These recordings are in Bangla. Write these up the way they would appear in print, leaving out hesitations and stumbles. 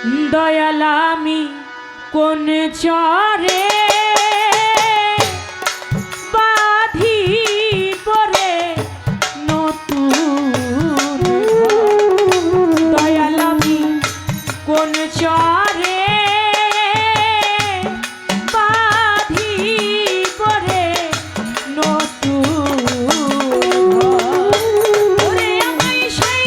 দয়াল আমি কোন চরে বাঁধি পরে নতুন দয়াল আমি কোন চরে বাঁধি পরে নতুন ওরে আমায় সেই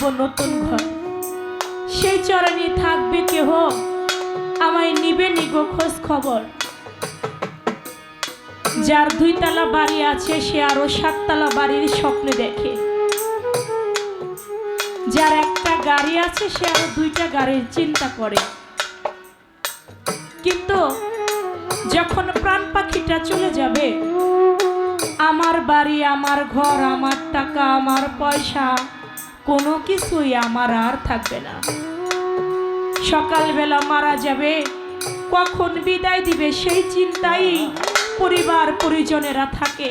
বাঁধবো নতুন ঘর, সেই চরণে থাকবে কেহ আমায় নিবে নিগো খোঁজ খবর। যার 2 তলা বাড়ি আছে সে আরো 7 তলা বাড়ির স্বপ্ন দেখে, যার একটা গাড়ি আছে সে আরো 2টা গাড়ির চিন্তা করে। কিন্তু যখন প্রাণ পাখিটা চলে যাবে, আমার বাড়ি, আমার ঘর, আমার টাকা, আমার পয়সা কোনো কিছুই আমার আর থাকবে না। সকালবেলা মারা যাবে, কখন বিদায় দিবে সেই চিন্তাই পরিবার পরিজনেরা থাকে।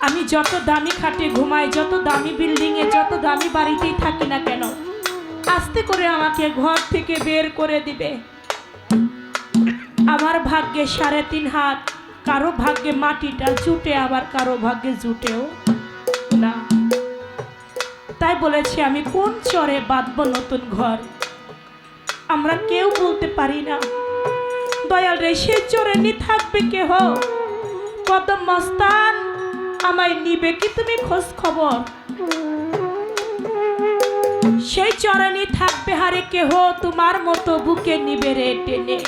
আমি যত দামি খাটে ঘুমাই, যত দামি বিল্ডিংয়ে, যত দামি বাড়িতেই থাকি না কেন, আস্তে করে আমাকে ঘর থেকে বের করে দিবে। আমার ভাগ্যে 3.5 হাত, কারো ভাগ্যে মাটিটা জুটে, আবার কারো ভাগ্যে জুটেও না। তাই বলেছি আমি কোন চরে বাঁধবো নতুন ঘর, আমরা কেউ বলতে পারি না। দয়াল রে, সে চরে নি থাকবে কেহ, কদম মস্তান আমায় নিবে কি তুমি খোঁজ খবর? সেই চরণে থাকবে হারে কেহ তোমার মতো বুকে নিবে রে টেনে।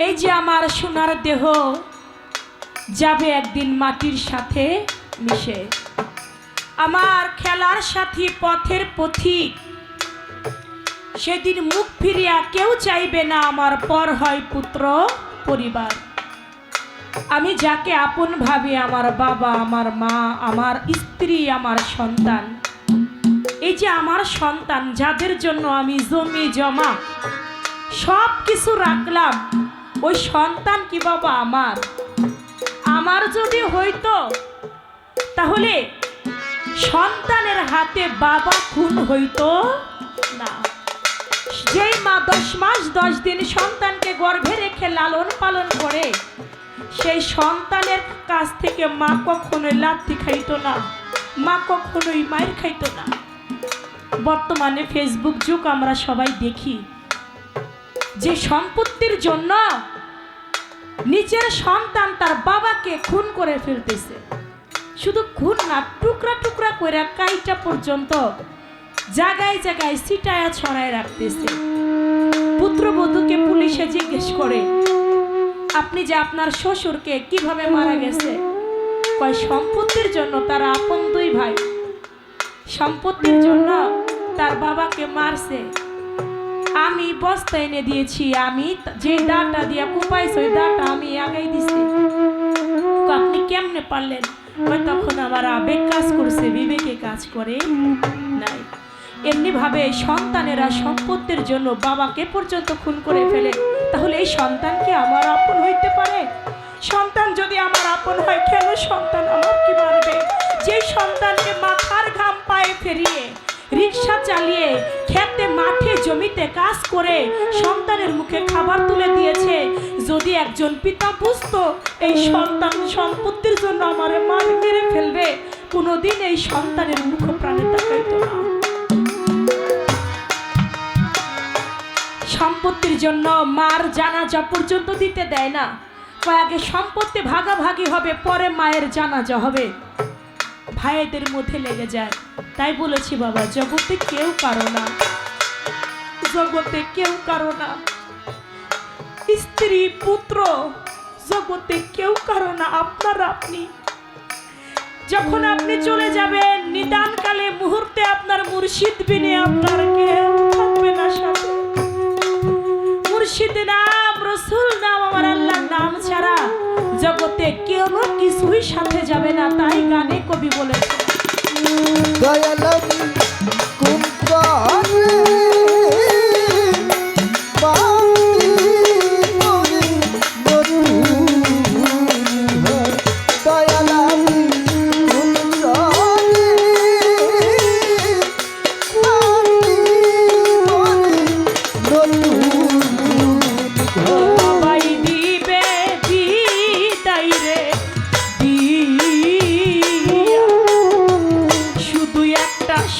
এই যে আমার সোনার দেহ যাবে একদিন মাটির সাথে মিশে, আমার খেলার সাথী পথের পথিক সেদিন মুখ ফিরিয়া কেউ চাইবে না আমার পর হয় পুত্র পরিবার। আমি যাকে আপন ভাবি, আমার বাবা, আমার মা, আমার স্ত্রী, আমার সন্তান, এই যে আমার সন্তান যাদের জন্য আমি জমি জমা সব কিছু রাখলাম, ওই সন্তান কি বাবা আমার? আমার যদি হইতো তাহলে সন্তানের হাতে বাবা খুন হইতো না। যেই মা 10 মাস 10 দিন সন্তানকে গর্ভে রেখে লালন পালন করে, সেই সন্তানের কাছ থেকে মা কখনোই লাথি খাইতো না, মা কখনোই মায়ের খাইতো না। বর্তমানে ফেসবুক যুগ, আমরা সবাই দেখি যে সম্পত্তির জন্য নিজের সন্তান তার বাবাকে খুন করে ফেলতেছে। শুধু খুন না, টুকরা টুকরা করে কাইটা পর্যন্ত জায়গায় জায়গায় ছিটায়া ছড়ায় রাখতেছে। পুত্রবধূকে পুলিশে জিজ্ঞেস করে, আপনি যে আপনার শ্বশুরকে কিভাবে মারা গেছে? কয় সম্পত্তির জন্য। তারা আপন 2 ভাই, সম্পত্তির জন্য তার বাবাকে মারছে। আমি বস্তা এনে দিয়েছি, আমি যে দাটা দিয়া কুপাইছি ওই দাটা আমি আগাই দিছি। আপনি কেমনে পারলেন? তখন আমার আবেগ কাজ করছে, বিবেকে কাজ করে নাই। এমনি ভাবে সন্তানেরা সম্পত্তির জন্য বাবাকে পর্যন্ত খুন করে ফেলে। তাহলে এই সন্তান কি আমার আপন হইতে পারে? সন্তান যদি আমার আপন হয়, কেন সন্তান আমার কি মারবে? যে সন্তানকে মাথার ঘাম পায়ে ফেরিয়ে রিক্সা চালিয়ে খেতে মাঠে জমিতে কাজ করে সন্তানের মুখে খাবার তুলে দিয়েছে, যদি একজন পিতা বুঝতো এই সন্তান সম্পত্তির জন্য আমারে মেরে ফেলবে, কোনোদিন এই সন্তানের মুখ প্রাণে তাকাইতো না। সম্পত্তির জন্য মার জানাজা পর্যন্ত দিতে দেয় না। আগে সম্পত্তি ভাগাভাগি হবে, পরে মায়ের জানাজা হবে। ভাইদের মধ্যে লেগে যায়। তাই বলেছি বাবা, জগতে কেউ কারো না, জগতে কেউ কারো না। স্ত্রী পুত্র জগতে কেউ কারো না, আপনার আপনি। যখন আপনি চলে যাবেন, নিদানকালে মুহূর্তে আপনার মুর্শিদ বিনে আপনার কেউ থাকবে না সাথে। মুর্শিদ নাম, রসুল নাম, আমার আল্লাহর নাম ছাড়া জগতে কেউ কিছুই সাথে যাবে না। তাই গানে কবি বলেছে, দয়ালম কুম্পারে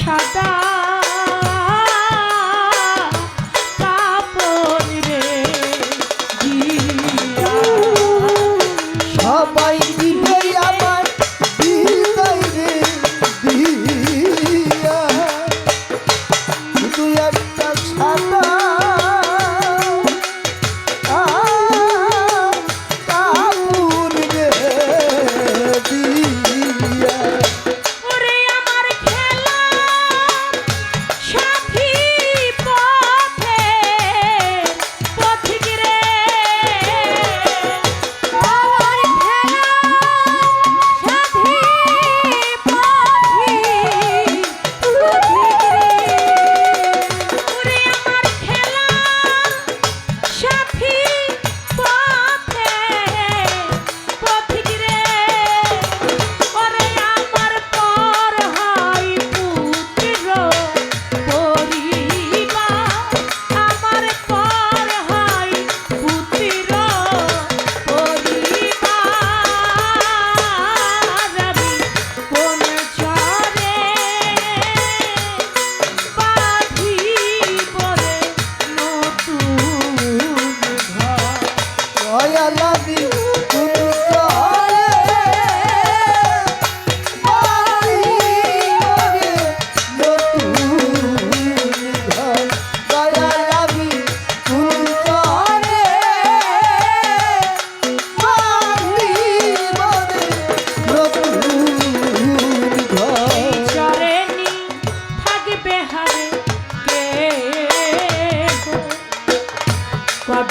সাদা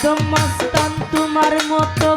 আদম মস্তান তোমার মতো